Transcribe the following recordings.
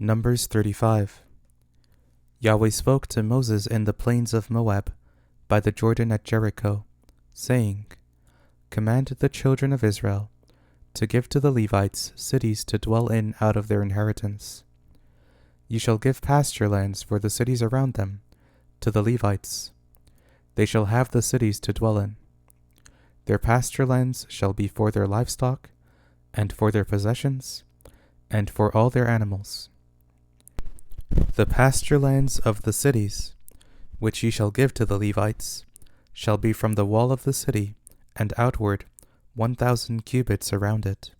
Numbers 35. Yahweh spoke to Moses in the plains of Moab, by the Jordan at Jericho, saying, Command the children of Israel to give to the Levites cities to dwell in out of their inheritance. You shall give pasture lands for the cities around them to the Levites. They shall have the cities to dwell in. Their pasture lands shall be for their livestock, and for their possessions, and for all their animals. The pasture lands of the cities, which ye shall give to the Levites, shall be from the wall of the city and outward 1,000 cubits around it.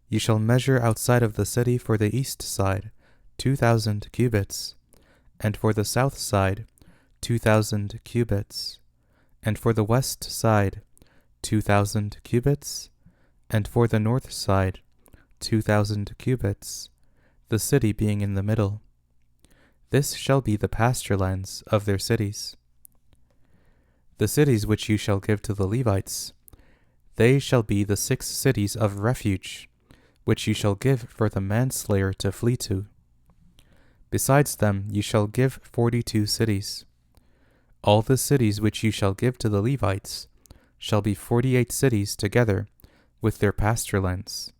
Ye shall measure outside of the city for the east side 2,000 cubits, and for the south side 2,000 cubits, and for the west side 2,000 cubits, and for the north side 2,000 cubits, the city being in the middle. This shall be the pasture lands of their cities. The cities which you shall give to the Levites, they shall be the 6 cities of refuge, which you shall give for the manslayer to flee to. Besides them you shall give 42 cities. All the cities which you shall give to the Levites shall be 48 cities together with their pasture lands.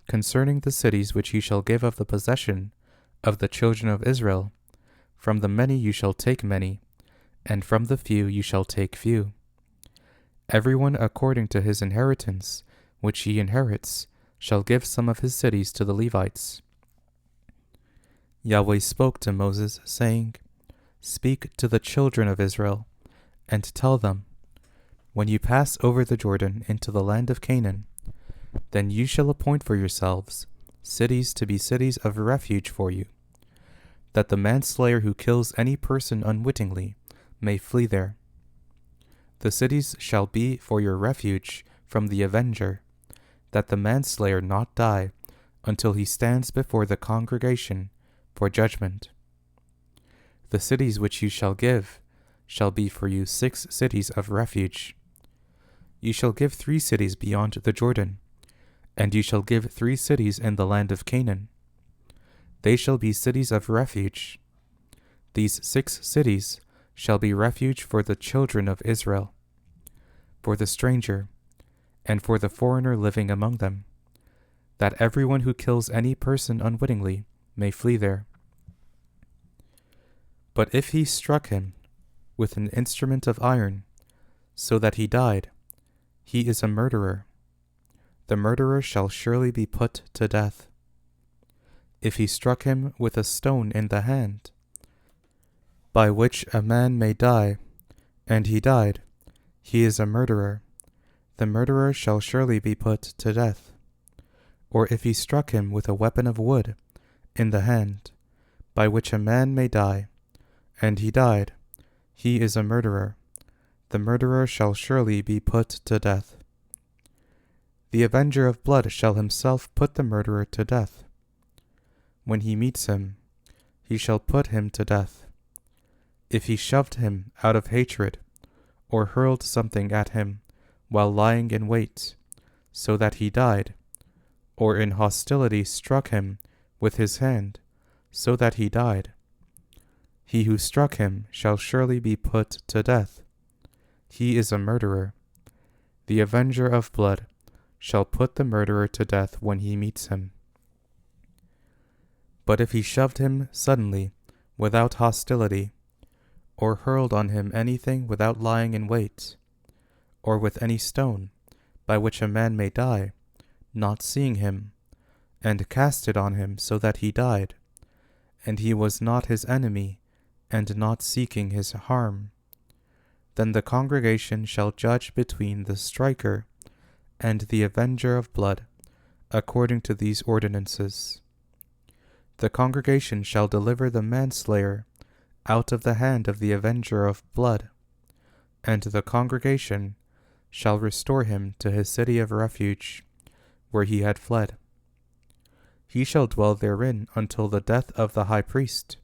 Concerning the cities which you shall give of the possession of the children of Israel, from the many you shall take many, and from the few you shall take few. Everyone according to his inheritance, which he inherits, shall give some of his cities to the Levites. Yahweh spoke to Moses, saying, Speak to the children of Israel, and tell them, When you pass over the Jordan into the land of Canaan, then you shall appoint for yourselves cities to be cities of refuge for you, that the manslayer who kills any person unwittingly may flee there. The cities shall be for your refuge from the avenger, that the manslayer not die until he stands before the congregation for judgment. The cities which you shall give shall be for you 6 cities of refuge. You shall give 3 cities beyond the Jordan, and you shall give 3 cities in the land of Canaan. They shall be cities of refuge. These 6 cities shall be refuge for the children of Israel, for the stranger, and for the foreigner living among them, that everyone who kills any person unwittingly may flee there. But if he struck him with an instrument of iron, so that he died, he is a murderer. The murderer shall surely be put to death. If he struck him with a stone in the hand, by which a man may die, and he died, he is a murderer. The murderer shall surely be put to death. Or if he struck him with a weapon of wood in the hand, by which a man may die, and he died, he is a murderer. The murderer shall surely be put to death. The avenger of blood shall himself put the murderer to death. When he meets him, he shall put him to death. If he shoved him out of hatred, or hurled something at him while lying in wait, so that he died, or in hostility struck him with his hand, so that he died, he who struck him shall surely be put to death. He is a murderer. The avenger of blood shall put the murderer to death when he meets him. But if he shoved him suddenly, without hostility, or hurled on him anything without lying in wait, or with any stone, by which a man may die, not seeing him, and cast it on him so that he died, and he was not his enemy, and not seeking his harm, then the congregation shall judge between the striker and the avenger of blood, according to these ordinances. The congregation shall deliver the manslayer out of the hand of the avenger of blood, and the congregation shall restore him to his city of refuge, where he had fled. He shall dwell therein until the death of the high priest,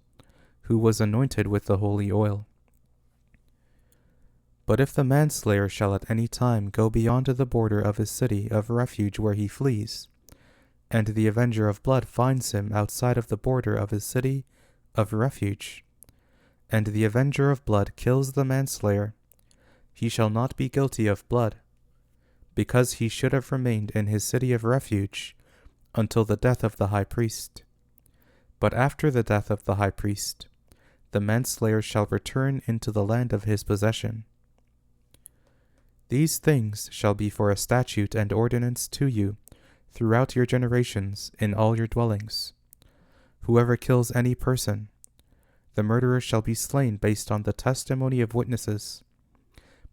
who was anointed with the holy oil. But if the manslayer shall at any time go beyond the border of his city of refuge where he flees, and the avenger of blood finds him outside of the border of his city of refuge, and the avenger of blood kills the manslayer, he shall not be guilty of blood, because he should have remained in his city of refuge until the death of the high priest. But after the death of the high priest, the manslayer shall return into the land of his possession. These things shall be for a statute and ordinance to you throughout your generations in all your dwellings. Whoever kills any person, the murderer shall be slain based on the testimony of witnesses.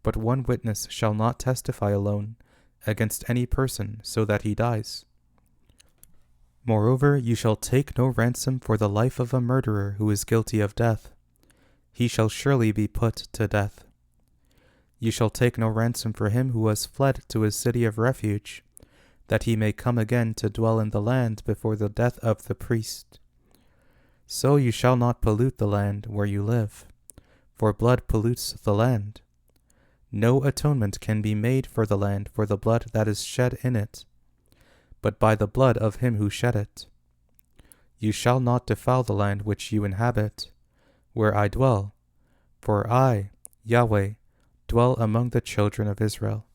But one witness shall not testify alone against any person so that he dies. Moreover, you shall take no ransom for the life of a murderer who is guilty of death. He shall surely be put to death. You shall take no ransom for him who has fled to his city of refuge, that he may come again to dwell in the land before the death of the priest. So you shall not pollute the land where you live, for blood pollutes the land. No atonement can be made for the land for the blood that is shed in it, but by the blood of him who shed it. You shall not defile the land which you inhabit, where I dwell, for I, Yahweh, dwell among the children of Israel.